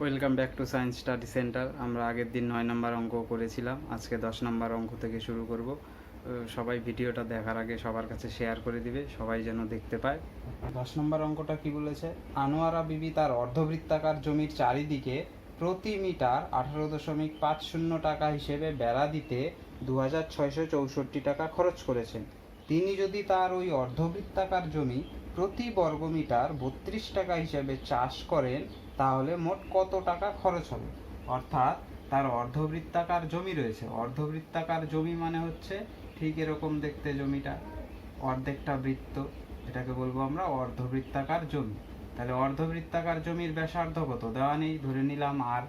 Welcome back to science study centre. আমরা আগের দিন 9 নম্বর অঙ্ক করেছিলাম, আজকে 10 নম্বর অঙ্ক থেকে শুরু করব। সবাই ভিডিওটা দেখার আগে সবার কাছে শেয়ার করে দিবে, সবাই যেন দেখতে পায়। 10 নম্বর অঙ্কটা কি বলেছে? আনোয়ারা বিবি তার অর্ধবৃত্তাকার জমির চারিদিকে প্রতি মিটার 18.50 টাকা হিসেবে বেড়া দিতে 2664 টাকা খরচ করেছেন। তিনি যদি তার ওই অর্ধবৃত্তাকার জমি প্রতি বর্গমিটার 32 টাকা হিসেবে চাষ করেন, তাহলে মোট কত টাকা খরচ হবে? অর্থাৎ তার অর্ধবৃত্তাকার জমি রয়েছে। অর্ধবৃত্তাকার জমি মানে হচ্ছে ঠিক এরকম দেখতে জমিটা, অর্ধেকটা বৃত্ত, এটাকে বলবো আমরা অর্ধবৃত্তাকার জমি। তাহলে অর্ধবৃত্তাকার জমির ব্যাসার্ধ কত দেওয়া নেই, ধরে নিলাম আর।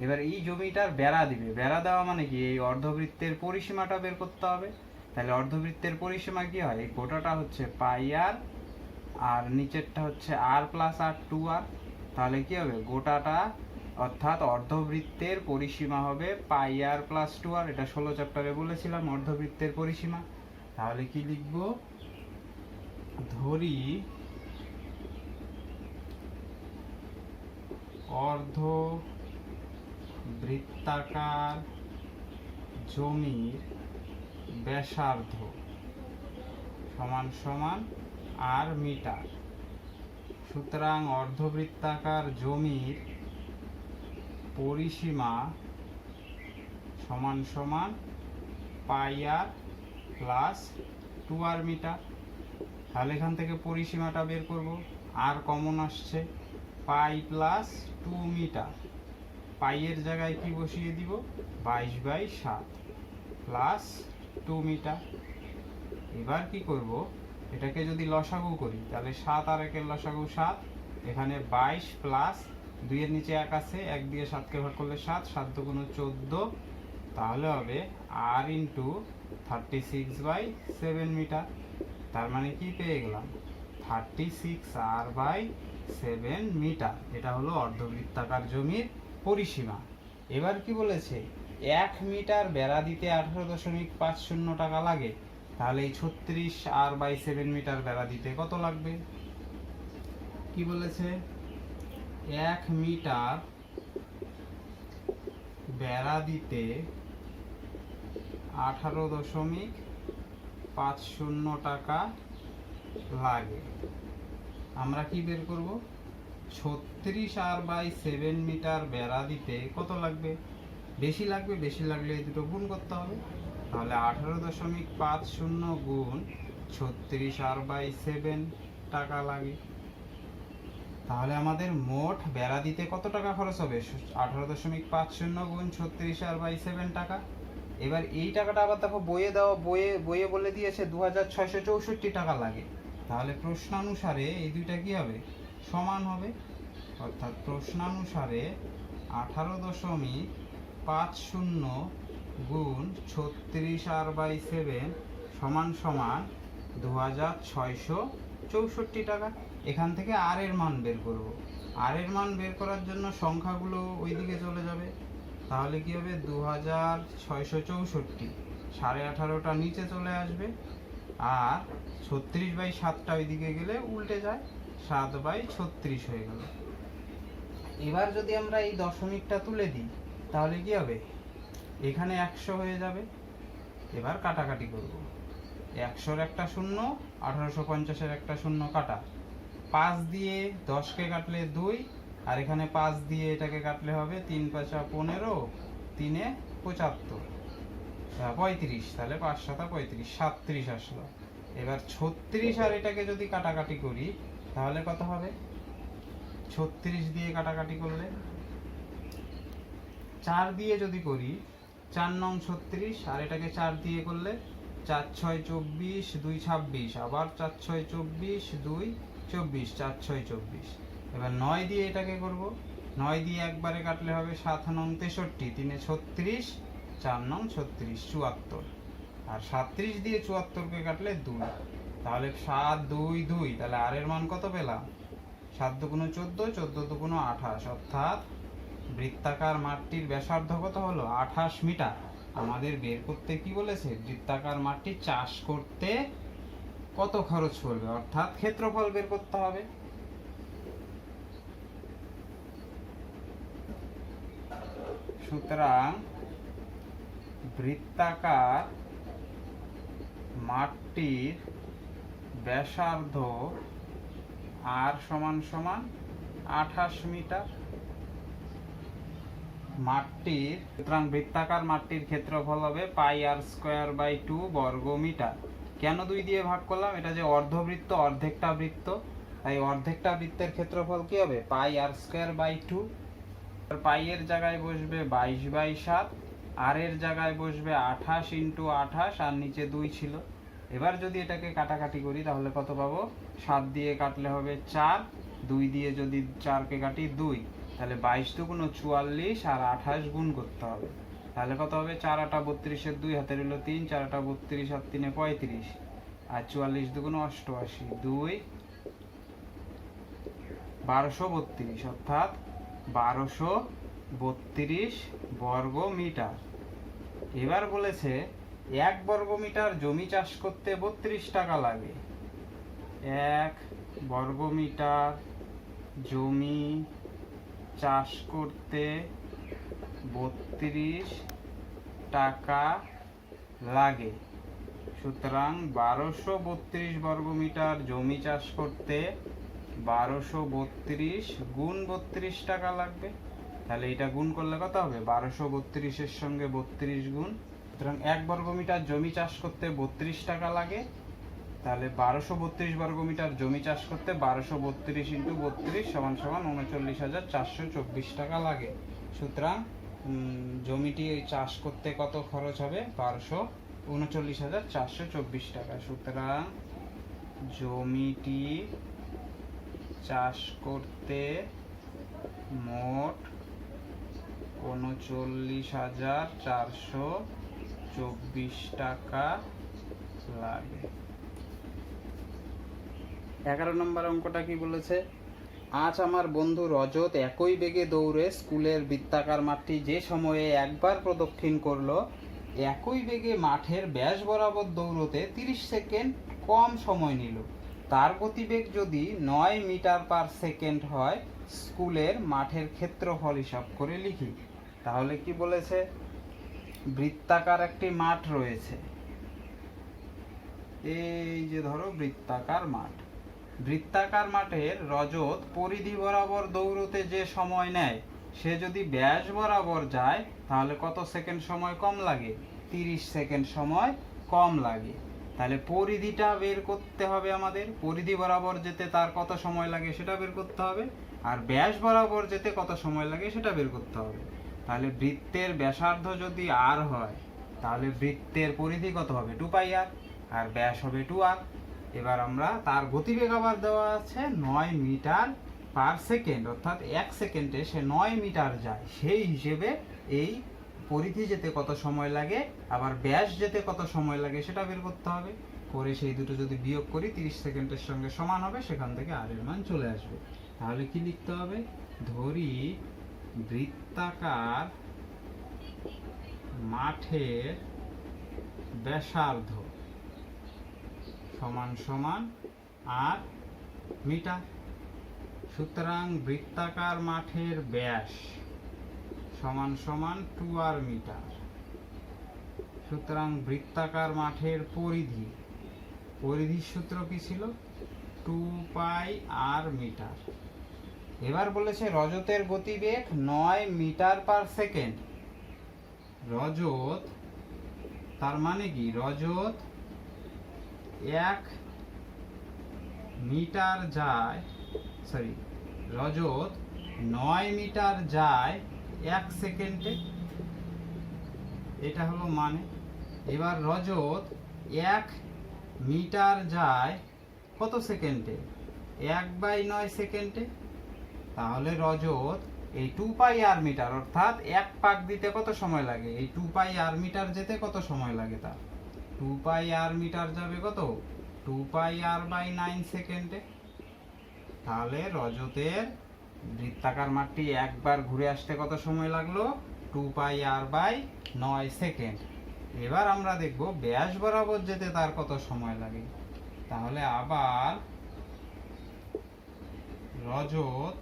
এবার এই জমিটার বেড়া দিবে, বেড়া দেওয়া মানে কি, এই অর্ধবৃত্তের পরিসীমাটা বের করতে হবে। তাহলে অর্ধবৃত্তের পরিসীমা কি হয়, এই গোটাটা হচ্ছে পাই আর, আর নিচেরটা হচ্ছে আর প্লাস আর 2r। তাহলে কি হবে, গোটাটা অর্থাৎ অর্ধবৃত্তের পরিসীমা হবে পাই আর প্লাস 2r। এটা 16 চ্যাপ্টারে বলেছিলাম অর্ধবৃত্তের পরিসীমা। তাহলে কি লিখব, ধরি অর্ধবৃত্তাকার জমির ব্যাসার্ধ সমান সমান আর মিটার। সুতরাং অর্ধবৃত্তাকার জমির পরিসীমা সমান সমান পাই আর প্লাস 2r মিটার। তাহলে এখান থেকে পরিসীমাটা বের করব, আর কমন আসছে, পাই প্লাস 2 মিটার। পাইয়ের জায়গায় কি বসিয়ে দিব, 22/7 প্লাস 2 মিটার। এবার কি করব, এটাকে যদি লসাগু করি তাহলে 7 আর 1 এর লসাগু 7, এখানে 22 প্লাস 2 এর নিচে 1 আছে, 1 দিয়ে 7কে ভাগ করলে 7, 7 দুগুণ 14, তাহলে হবে আর ইন্টু 36/7 মিটার। তার মানে কি পেয়ে গেলাম, 36r/7 মিটার। এটা হলো অর্ধবৃত্তাকার জমির পরিসীমা। এবার কি বলেছে, 1 মিটার বেড়া দিতে 18.50 টাকা লাগে। তাহলে এই 36r/7 মিটার বেড়া দিতে কত লাগবে? কি বলেছে, 1 মিটার বেড়া দিতে 18.50 টাকা লাগে। আমরা কি বের করব, 36r/7 মিটার বেড়া দিতে কত লাগবে? বেশি লাগবে, বেশি লাগলে এই দুটো গুণ করতে হবে। তাহলে 18.50 গুণ 36r/7 টাকা লাগে। তাহলে আমাদের মোট বেড়া দিতে কত টাকা খরচ হবে, 18.50 গুণ 36r/7 টাকা। এবার এই টাকাটা আবার দেখো বইয়ে দেওয়া, বইয়ে বলে দিয়েছে 2664 টাকা লাগে। তাহলে প্রশ্নানুসারে এই দুইটা কি হবে, সমান হবে। অর্থাৎ প্রশ্নানুসারে 18.50 গুণ 36r/7 সমান সমান 2664 টাকা। এখান থেকে আর এর মান বের করব। আর এর মান বের করার জন্য সংখ্যাগুলো ওইদিকে চলে যাবে। তাহলে কি হবে, 2664, 18.5টা নিচে চলে আসবে, আর 36/7টা ওইদিকে গেলে উল্টে যায়, 7/36 হয়ে গেল। এবার যদি আমরা এই দশমিকটা তুলে দিই তাহলে কি হবে, এখানে 100 হয়ে যাবে। এবার কাটাকাটি করব, 100-র একটা শূন্য, 1850-এর একটা শূন্য কাটা, 5 দিয়ে 10কে কাটলে 2, আর এখানে 5 দিয়ে এটাকে কাটলে হবে 3×5 = 15, 3-এ 75, 35, তাহলে 5×7 = 37 আসলো। এবার 36 আর এটাকে যদি কাটাকাটি করি তাহলে কত হবে, 36 দিয়ে কাটাকাটি করলে, 4 দিয়ে যদি করি, 4 নং 36, আর এটাকে 4 দিয়ে করলে 4×6 = 24, 2 26, আবার 4×6 = 24, 2 24, 4×6 = 24। এবার 9 দিয়ে এটাকে করব, 9 দিয়ে একবারে কাটলে হবে 7 নং 63, 3-এ 36, 4 নং 36, 74, আর 37 দিয়ে 74কে কাটলে 2, তাহলে 7, 2, 2, তাহলে আর এর মান কত পেলাম, 7 দুগুণ 14, 14 দুগুণ 28, অর্থাৎ বৃত্তাকার মাঠটির ব্যাসার্ধ কত হলো, 28 মিটার। আমাদের বের করতে কি বলেছে, বৃত্তাকার মাঠটি চাষ করতে কত খরচ পড়বে, অর্থাৎ ক্ষেত্রফল বের করতে হবে। সুতরাং বৃত্তাকার মাঠটির ব্যাসার্ধ আর সমান সমান 28 মিটার। মাঠটির সুতরাং বৃত্তাকার মাঠটির ক্ষেত্রফল হবে πr²/2 বর্গ মিটার। কেন 2 দিয়ে ভাগ করলাম? এটা যে অর্ধবৃত্ত, অর্ধেকটা বৃত্ত, তাই অর্ধেকটা বৃত্তের ক্ষেত্রফল কি হবে? πr²/2। পাই এর জায়গায় বসবে 22/7, আর এর জায়গায় বসবে 28 × 28, আর নিচে 2 ছিল। এবার যদি এটাকে কাটাকাটি করি তাহলে কত পাবো? 7 দিয়ে কাটলে হবে 4, 2 দিয়ে যদি 4কে কাটি 2, তাহলে 22 দুগুণ 44 আর 28 গুণ করতে হবে। তাহলে কত হবে? 4 8 32 এর 2 হাতে রইল 3, 4 8 32 আর 3 35, আর 44 দুগুণ 88, 2 1232, অর্থাৎ 1232 বর্গ মিটার। এবার বলেছে 1 বর্গ মিটার জমি চাষ করতে 32 টাকা লাগে। 1 বর্গ মিটার জমি চাষ করতে 32 টাকা লাগে। সুতরাং 1232 বর্গ মিটার জমি চাষ করতে 1232 গুণ 32 টাকা লাগবে। তাহলে এটা গুণ করলে কত হবে? 1232 এর সঙ্গে 32 গুণ। সুতরাং 1 বর্গ মিটার জমি চাষ করতে 32 টাকা লাগে। তাহলে 1232 বর্গ মিটার জমি চাষ করতে 1232 × 32 সমান সমান 39,424 টাকা লাগে। সুতরাং জমিটি চাষ করতে কত খরচ হবে? 39,424 টাকা। সুতরাং জমিটি চাষ করতে মোট 39,424 টাকা লাগে। 11 নম্বর অঙ্কটা কি বলেছে? আজ আমার বন্ধু রজত একই বেগে দৌড়ে স্কুলের বৃত্তাকার মাঠটি যে সময়ে একবার প্রদক্ষিণ করলো, একই বেগে মাঠের ব্যাস বরাবর দৌড়তে 30 সেকেন্ড কম সময় নিল। তার গতিবেগ যদি 9 মিটার/সেকেন্ড হয়, স্কুলের মাঠের ক্ষেত্রফল হিসাব করে লিখি। তাহলে কি বলেছে? বৃত্তাকার একটি মাঠ রয়েছে, এই যে ধরো বৃত্তাকার মাঠ। বৃত্তাকার মাঠের রজত পরিধি বরাবর দৌড়তে যে সময় নেয়, সে যদি ব্যাস বরাবর যায় তাহলে কত সেকেন্ড সময় কম লাগে? 30 সেকেন্ড সময় কম লাগে। তাহলে পরিধিটা বের করতে হবে আমাদের। পরিধি বরাবর যেতে তার কত সময় লাগে সেটা বের করতে হবে, আর ব্যাস বরাবর যেতে কত সময় লাগে সেটা বের করতে হবে। তাহলে বৃত্তের ব্যাসার্ধ যদি r হয়, তাহলে বৃত্তের পরিধি কত হবে? 2πr, আর ব্যাস হবে 2r। এবার আমরা তার গতিবেগ আবার দেওয়া আছে 9 মিটার/সেকেন্ড, অর্থাৎ 1 সেকেন্ডে সে 9 মিটার যায়। সেই হিসেবে এই পরিধি যেতে কত সময় লাগে, আবার ব্যাস যেতে কত সময় লাগে সেটা বের করতে হবে। করে সেই দুটো যদি বিয়োগ করি 30 সেকেন্ডের সঙ্গে সমান হবে, সেখান থেকে r এর মান চলে আসবে। তাহলে কি লিখতে হবে? ধরি বৃত্তাকার মাঠের ব্যাসার্ধ সমান সমান r মিটার। সুতরাং বৃত্তাকার মাঠের ব্যাস সমান সমান 2r মিটার। সুতরাং বৃত্তাকার মাঠের পরিধির সূত্র কি ছিল? 2πr metre. এবার বলেছে রজতের গতিবেগ 9 মিটার/সেকেন্ড। রজত, তার মানে কি? রজত 1 মিটার যায়, রজত 9 মিটার যায় 1 সেকেন্ডে, এটা হলো মানে। এবার রজত 1 মিটার যায় কত সেকেন্ডে? 1/9 সেকেন্ডে। তাহলে রজত এই 2πr মিটার, অর্থাৎ 1 পাক দিতে কত সময় লাগে? এই 2πr মিটার যেতে কত সময় লাগে? তার 2πr মিটার যাবে কত? 2πr/9 সেকেন্ডে। তাহলে রজতের বৃত্তাকার মাঠটি একবার ঘুরে আসতে কত সময় লাগলো? 2πr/9 second. এবার আমরা দেখব ব্যাস বরাবর যেতে তার কত সময় লাগে। তাহলে আবার রজত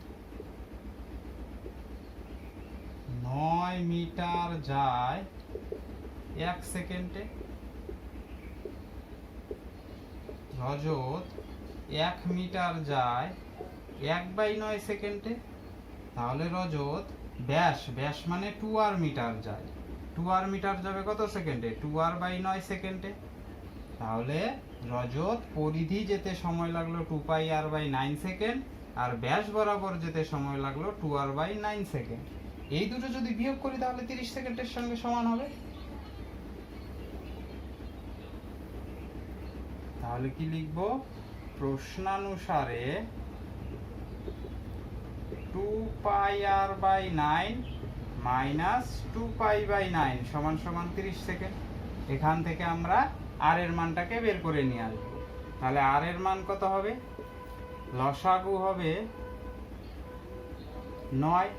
9 মিটার যায় 1 সেকেন্ডে, রজত 1 মিটার যায় 1/9 সেকেন্ডে, তাহলে রজত ব্যাস মানে 2r মিটার যায়, 2r মিটার যাবে কত সেকেন্ডে? 2r/9 সেকেন্ডে। তাহলে রজত পরিধি যেতে সময় লাগলো 2πr/9 সেকেন্ড, আর ব্যাস বরাবর যেতে সময় লাগলো 2r/9 সেকেন্ড। এই দুটো যদি বিয়োগ করি তাহলে 30 সেকেন্ডের সঙ্গে সমান হবে। তাহলে কি লিখবো? প্রশ্নানুসারে 2πr/9 মাইনাস 2π/9 সমান সমান 30 সেকেন্ড। এখান থেকে আমরা আর এর মানটাকে বের করে নিয়ে আসবো। তাহলে আর এর মান কত হবে? লসাগু হবে 9।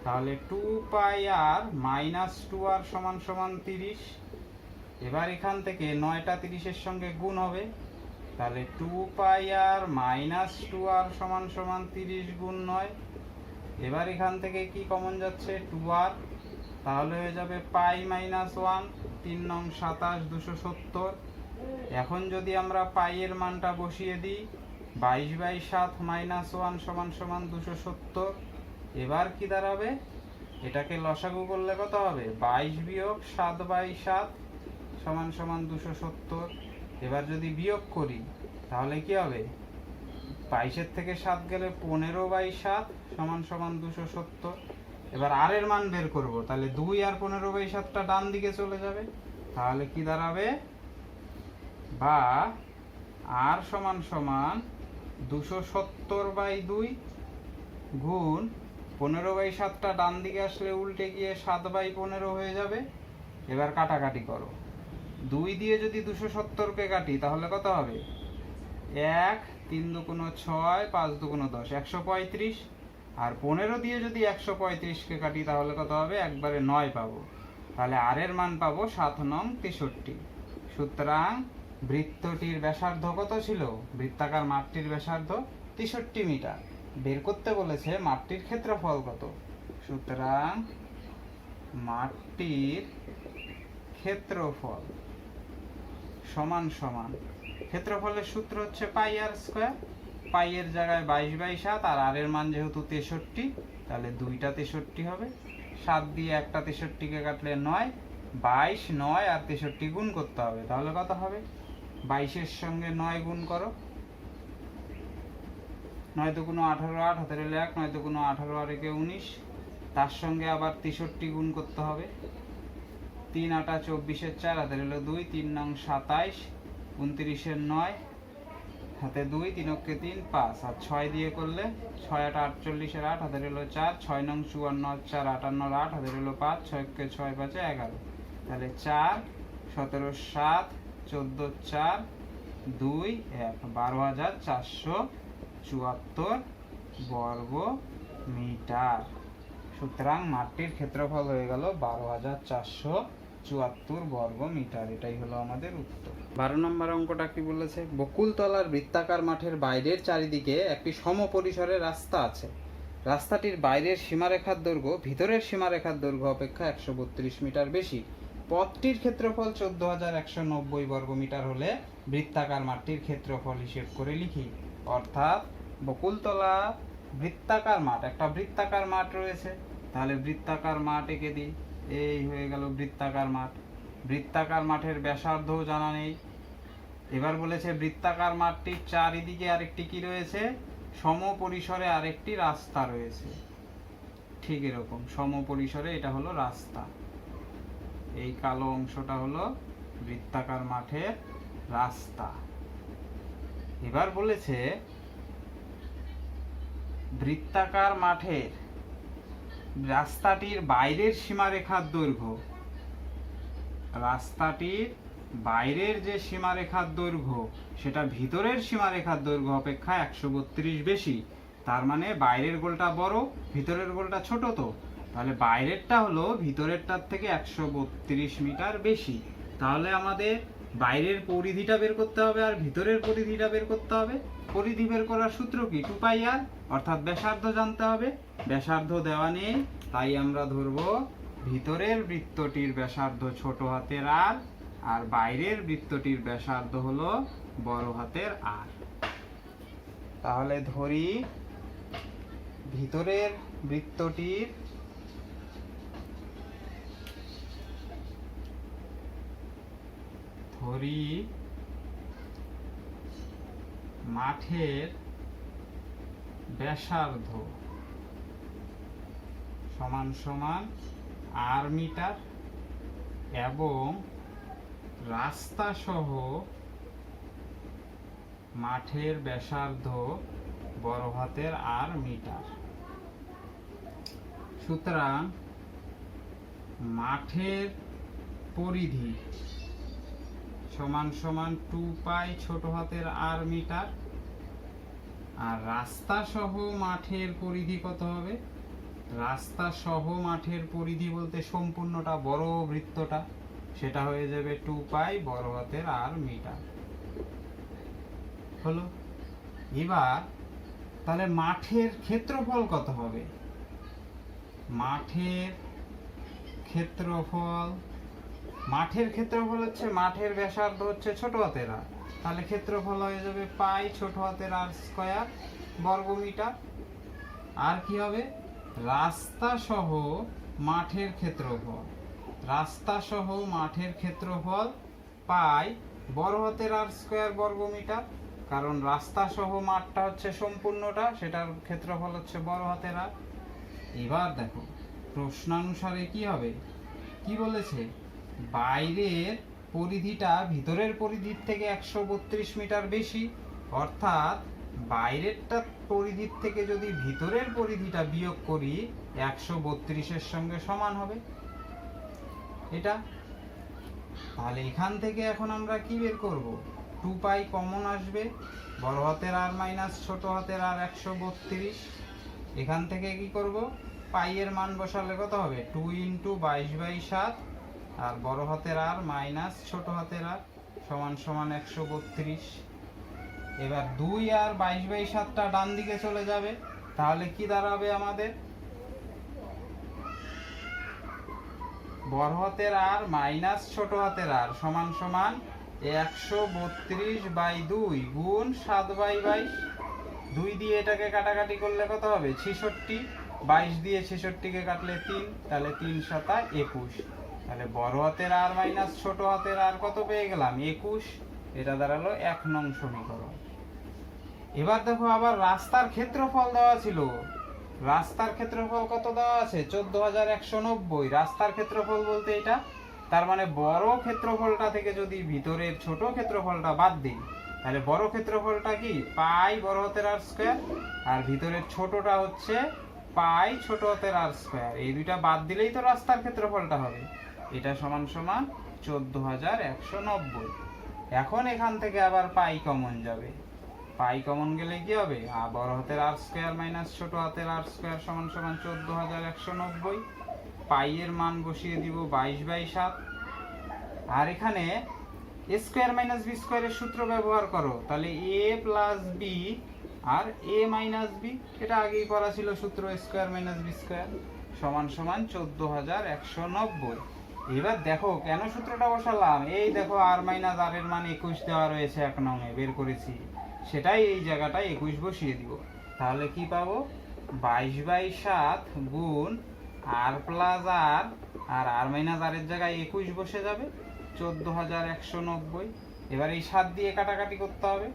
তাহলে 2πr মাইনাস 2r সমান সমান 30। এবার এখান থেকে 9টা 30-এর সঙ্গে গুণ হবে, তাহলে 2πr মাইনাস 2r সমান সমান 30 গুণ 9। এবার এখান থেকে কি কমন যাচ্ছে? 2r, তাহলে হয়ে যাবে পাই মাইনাস 1, 3 নং 27, 270। এখন যদি আমরা পাই এর মানটা বসিয়ে দিই, 22/7 মাইনাস 1 সমান সমান 270। এবার কি দাঁড়াবে? এটাকে লসাগু করলে কত হবে? 22 বিয়োগ 7/7 সমান সমান 270। এবার যদি বিয়োগ করি তাহলে কি হবে? 22-এর থেকে 7 গেলে 15/7 সমান সমান 270। এবার আর এর মান বের করব, তাহলে 2 আর 15/7টা ডান দিকে চলে যাবে। তাহলে কি দাঁড়াবে? বা আর সমান সমান 270/2 গুণ 15/7টা ডান দিকে আসলে উল্টে গিয়ে 7/15 হয়ে যাবে। এবার কাটাকাটি করো, 2 দিয়ে যদি 270-কে কাটি তাহলে কত হবে? 1, 3 দুগুণ 6, 5 দুগুণ 10, 135। আর 15 দিয়ে যদি 135-কে কাটি তাহলে কত হবে? একবারে 9 পাবো। তাহলে আর এর মান পাবো 7 নং 63। সুতরাং বৃত্তটির ব্যাসার্ধ কত ছিল? বৃত্তাকার মাঠটির ব্যাসার্ধ 63 মিটার। বের করতে বলেছে মাঠটির ক্ষেত্রফল কত। সুতরাং মাঠটির ক্ষেত্রফল সমান সমান, ক্ষেত্রফলের সূত্র হচ্ছে পাই আর স্কয়ার। পাই এর জায়গায় 22/7, আর এর মান যেহেতু 63, তাহলে 2টা 63 হবে। 7 দিয়ে একটা 63-কে কাটলে 9, 22, 9 আর 63 গুণ করতে হবে। তাহলে কত হবে? 22-এর সঙ্গে 9 গুণ করো, 9 দুগুণ 18, 8 হাতের 1, 9 দুগুণ 18 আর 19। তার সঙ্গে আবার 63 গুণ করতে হবে, 3 8 24-এর 4 হাতের 2, 3 নং 27, 29-এর 9 হাতে 2, 3 অক্ষে 3, 5 আর 6 দিয়ে করলে 6 8 48-এর 8 হাতের 4, 6 নং 54, 4 58-এর 8 হাতের 5, 6 অক্ষে 6 5 11। তাহলে 4 17 7 14 4 2 1 12,474 বর্গ মিটার। সুতরাং মাঠটির ক্ষেত্রফল হয়ে গেল 12,474 বর্গ মিটার। এটাই হলো আমাদের উত্তর। 12 নম্বর অঙ্কটা কি বলেছে? বকুলতলার বৃত্তাকার মাঠের বাইরের চারিদিকে একটি সমপরিসরের রাস্তা আছে। রাস্তাটির বাইরের সীমারেখার দৈর্ঘ্য ভিতরের সীমারেখার দৈর্ঘ্য অপেক্ষা 132 মিটার বেশি। পথটির ক্ষেত্রফল 14,190 বর্গ মিটার হলে বৃত্তাকার মাঠটির ক্ষেত্রফল হিসেব করে লিখি। অর্থাৎ বকুলতলা বৃত্তাকার মাঠ, একটা বৃত্তাকার মাঠ রয়েছে। তাহলে বৃত্তাকার মাঠ এঁকে দিই, এই হয়ে গেল বৃত্তাকার মাঠ। বৃত্তাকার মাঠের ব্যাসার্ধ জানা নেই। এবার বলেছে বৃত্তাকার মাঠটির চারিদিকে আরেকটি কি রয়েছে? সমপরিসরে আরেকটি রাস্তা রয়েছে। ঠিক এরকম সমপরিসরে এটা হলো রাস্তা। এই কালো অংশটা হলো বৃত্তাকার মাঠের রাস্তা। এবার বলেছে বৃত্তাকার মাঠের রাস্তাটির বাইরের সীমারেখার দৈর্ঘ্য, রাস্তাটির বাইরের যে সীমারেখার দৈর্ঘ্য সেটা ভিতরের সীমারেখার দৈর্ঘ্য অপেক্ষা 132 বেশি। তার মানে বাইরের গোলটা বড়, ভিতরের গোলটা ছোট। তো তাহলে বাইরেরটা হলো ভিতরেরটার থেকে 132 মিটার বেশি। তাহলে আমাদের বাইরের পরিধিটা বের করতে হবে আর ভিতরের পরিধিটা বের করতে হবে। পরিধি বের করার সূত্র কি? 2πr, অর্থাৎ ব্যাসার্ধ জানতে হবে। ব্যাসার্ধ দেওয়া নেই, তাই আমরা ধরবো ভিতরের বৃত্তটির ব্যাসার্ধ ছোট হাতের আর, আর বাইরের বৃত্তটির ব্যাসার্ধ হলো বড় হাতের আর। তাহলে ধরি ভিতরের বৃত্তটির মাঠের ব্যাসার্ধ সমান সমান আর মিটার এবং রাস্তা সহ মাঠের ব্যাসার্ধ বড় হাতের আর মিটার। সুতরাং মাঠের পরিধি সমান সমান 2 পাই ছোট হাতের আর মিটার, আর রাস্তা সহ মাঠের পরিধি কত হবে? রাস্তা সহ মাঠের পরিধি বলতে সম্পূর্ণটা বড় বৃত্তটা, সেটা হয়ে যাবে 2 পাই বড় হাতের আর মিটার। হলো। এবার তাহলে মাঠের ক্ষেত্রফল কত হবে? মাঠের ক্ষেত্রফল হচ্ছে মাঠের ব্যাসার্ধ হচ্ছে ছোট হাতের আর, তাহলে ক্ষেত্রফল হয়ে যাবে পাই ছোট হাতের আর স্কয়ার বর্গ মিটার। আর কি হবে? রাস্তা সহ মাঠের ক্ষেত্রফল পাই বড় হাতের আর স্কয়ার বর্গ মিটার, কারণ রাস্তা সহ মাঠটা হচ্ছে সম্পূর্ণটা, সেটার ক্ষেত্রফল হচ্ছে বড় হাতের আর। এবার দেখো প্রশ্নানুসারে কি হবে, কি বলেছে? বাইরের পরিধিটা ভিতরের পরিধির থেকে 132 মিটার বেশি, অর্থাৎ বাইরেরটা পরিধির থেকে যদি ভিতরের পরিধিটা বিয়োগ করি 132-এর সঙ্গে সমান হবে এটা। তাহলে এখান থেকে এখন আমরা কি বের করব? 2 পাই কমন আসবে, বড় হাতের আর মাইনাস ছোট হাতের আর 132। এখান থেকে কি করব? পাই এর মান বসালে কত হবে? 2 × 22/7 আর বড় হাতের আর মাইনাস ছোট হাতের আর সমান সমান 132। এবার 2 আর 22/7টা ডান দিকে চলে যাবে, তাহলে কি দাঁড়াবে আমাদের? বড় হাতের আর মাইনাস ছোট হাতের আর সমান সমান 132/2 গুণ 7/22। 2 দিয়ে এটাকে কাটাকাটি করলে কত হবে? 66। 22 দিয়ে 66কে কাটলে 3, তাহলে 3 × 7 = 21। তাহলে বড় হাতের আর মাইনাস ছোট হাতের আর কত পেয়ে গেলাম? 21। এটা দাঁড়ালো 1 নং সমীকরণ। এবার দেখো আবার রাস্তার ক্ষেত্রফল দেওয়া ছিল। রাস্তার ক্ষেত্রফল কত দেওয়া আছে? 14190। রাস্তার ক্ষেত্রফল বলতে এটা, তার মানে বড় ক্ষেত্রফলটা থেকে যদি ভিতরের ছোট ক্ষেত্রফলটা বাদ দিই, তাহলে বড় ক্ষেত্রফলটা কি? পাই বড় হাতের আর স্কয়ার, আর ভিতরের ছোটটা হচ্ছে পাই ছোট হাতের আর স্কয়ার। এই দুইটা বাদ দিলেই তো রাস্তার ক্ষেত্রফলটা হবে। এটা সমান সমান 14190। এখন এখান থেকে আবার পাই কমন যাবে। পাই কমন গেলে কি হবে? বড় হাতের আর স্কয়ার মাইনাস ছোট হাতের আর স্কয়ার সমান সমান 14190। পাই এর মান বসিয়ে দিব 22/7। আর এখানে a স্কয়ার মাইনাস b স্কয়ারের সূত্র ব্যবহার করো, তাহলে a প্লাস b আর a মাইনাস b, এটা আগেই করা ছিল সূত্র, a square minus b square সমান সমান 14190। এবার দেখো কেন সূত্রটা বসালাম, এই দেখো আর মাইনাস আর এর মান 21 দেওয়া রয়েছে 1 নং-এ, বের করেছি, সেটাই এই জায়গাটায় 21 বসিয়ে দিব। তাহলে কি পাবো? 22/7 গুণ আর প্লাস আর, আর আর মাইনাস আর এর জায়গায় 21 বসে যাবে, 14190। এবার এই 7 দিয়ে কাটাকাটি করতে হবে।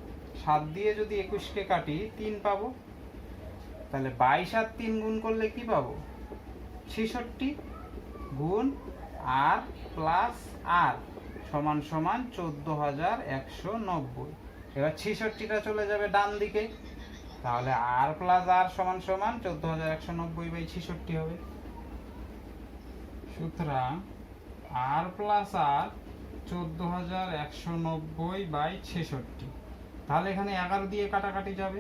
7 দিয়ে যদি 21কে কাটি 3 পাবো, তাহলে 22 আর 3 গুণ করলে কি পাবো? 66 গুণ আর প্লাস আর সমান সমান 14190। এবার 66টা চলে যাবে ডান দিকে, তাহলে আর প্লাস আর সমান সমান 14190/66 হবে। সুতরাং আর প্লাস আর 14190/66। তাহলে এখানে 11 দিয়ে কাটাকাটি যাবে,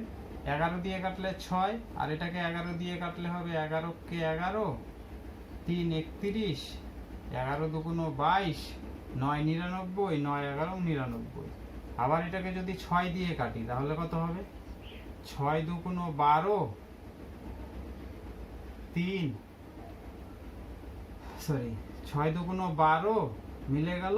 11 দিয়ে কাটলে 6, আর এটাকে 11 দিয়ে কাটলে হবে 11 কে 11, 3 31, 11 দুগুণ 22, 9 99, 9 11 99। আবার এটাকে যদি 6 দিয়ে কাটি তাহলে কত হবে? 6 দুগুণ 12, 3 সরি 6 দুগুণ 12 মিলে গেল,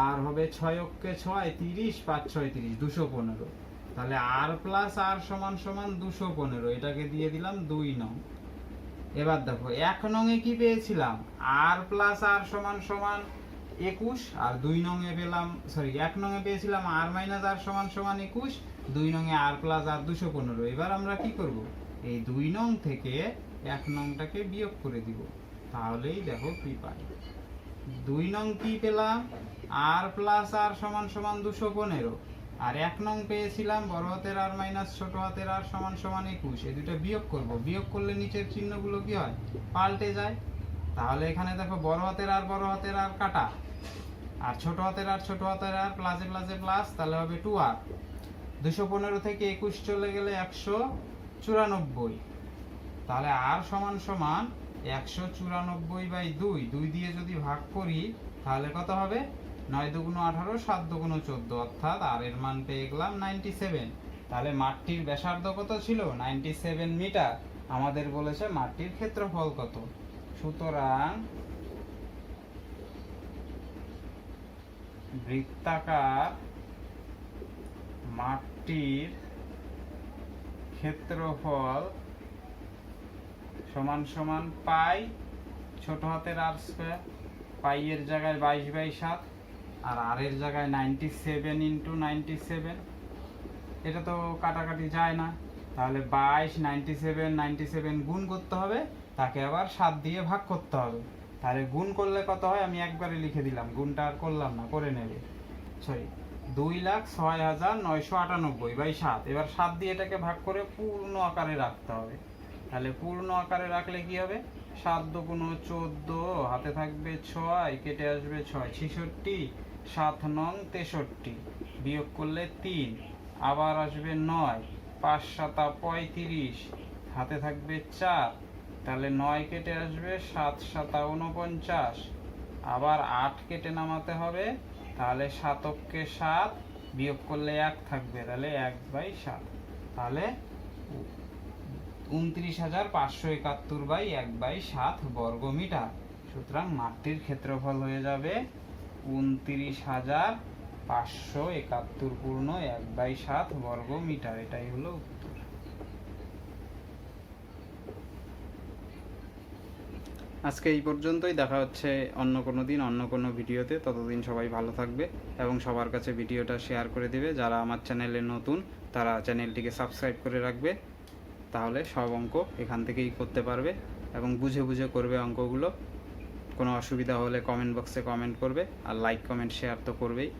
আর হবে 6 অক্ষে 6 30, 5 6 30, 215। তাহলে আর প্লাস আর সমান সমান 215, এটাকে দিয়ে দিলাম 2 নং। এবার দেখো 1 নং এ কি পেয়েছিলাম, আর প্লাস আর সমান সমান 21, আর 2 নং এ পেলাম, সরি 1 নং এ পেয়েছিলাম আর মাইনাস আর সমান সমান 21, 2 নং এ আর প্লাস আর 215। এবার আমরা কি করব, এই 2 নং থেকে 1 নংটাকে বিয়োগ করে দিব, তাহলেই দেখো কি পাই। 2 নং কি পেলাম, আর প্লাস আর সমান সমান 215, আর 1 নং পেয়েছিলাম বড় হাতের আর মাইনাস ছোট হাতের আর সমান সমান 21। এই দুটো বিয়োগ করব, বিয়োগ করলে নিচের চিহ্নগুলো কি হয়, পাল্টে যায়। তাহলে এখানে দেখো বড় হাতের আর কাটা, আর ছোট হাতের আর প্লাসে প্লাসে প্লাস, তাহলে হবে 2r। 215 থেকে 21 চলে গেলে 194, তাহলে আর সমান সমান 194/2, 2 দিয়ে যদি ভাগ করি তাহলে কত হবে, 9 দুগুণ 18, 7 দুগুণ 14, অর্থাৎ আর এর মান পেয়ে গেলাম 97। তাহলে মাঠটির ব্যাসার্ধ কত ছিল, 97 মিটার। আমাদের বলেছে মাঠটির ক্ষেত্রফল কত। সুতরাং বৃত্তাকার মাঠটির ক্ষেত্রফল সমান সমান পাই ছোট হাতের আর স্কয়ার, পাই এর জায়গায় 22/7, আর আর এর জায়গায় 97 × 97। এটা তো কাটাকাটি যায় না, তাহলে 22, 97 গুণ করতে হবে, তাকে আবার 7 দিয়ে ভাগ করতে হবে। তাহলে গুণ করলে কত হয়, আমি একবারে লিখে দিলাম, গুণটা আর করলাম না, করে নেবে। সরি, 2,06,998/7। এবার 7 দিয়ে এটাকে ভাগ করে পূর্ণ আকারে রাখতে হবে। তাহলে পূর্ণ আকারে রাখলে কি হবে, 7 দুগুণ 14, হাতে থাকবে 6, কেটে আসবে 6, 66, 7 নং 63, বিয়োগ করলে 3, আবার আসবে 9, 5 7 35, হাতে থাকবে 4, তাহলে 9 কেটে আসবে 7 7 49, আবার 8 কেটে নামাতে হবে, তাহলে 7 অক্ষে 7, বিয়োগ করলে 1 থাকবে, তাহলে 1/7। তাহলে 29,571/1/7 বর্গ মিটার। সুতরাং মাঠটির ক্ষেত্রফল হয়ে যাবে 29,571 বর্গ মিটার। এটাই হলো উত্তর। আজকে এই পর্যন্তই, দেখা হচ্ছে অন্য কোনো দিন অন্য কোনো ভিডিওতে। ততদিন সবাই ভালো থাকবে এবং সবার কাছে ভিডিওটা শেয়ার করে দেবে। যারা আমার চ্যানেলে নতুন তারা চ্যানেলটিকে সাবস্ক্রাইব করে রাখবে, তাহলে সব অঙ্ক এখান থেকেই করতে পারবে এবং বুঝে বুঝে করবে অঙ্কগুলো। কোনো অসুবিধা হলে কমেন্ট বক্সে কমেন্ট করবে, আর লাইক কমেন্ট শেয়ার তো করবেই।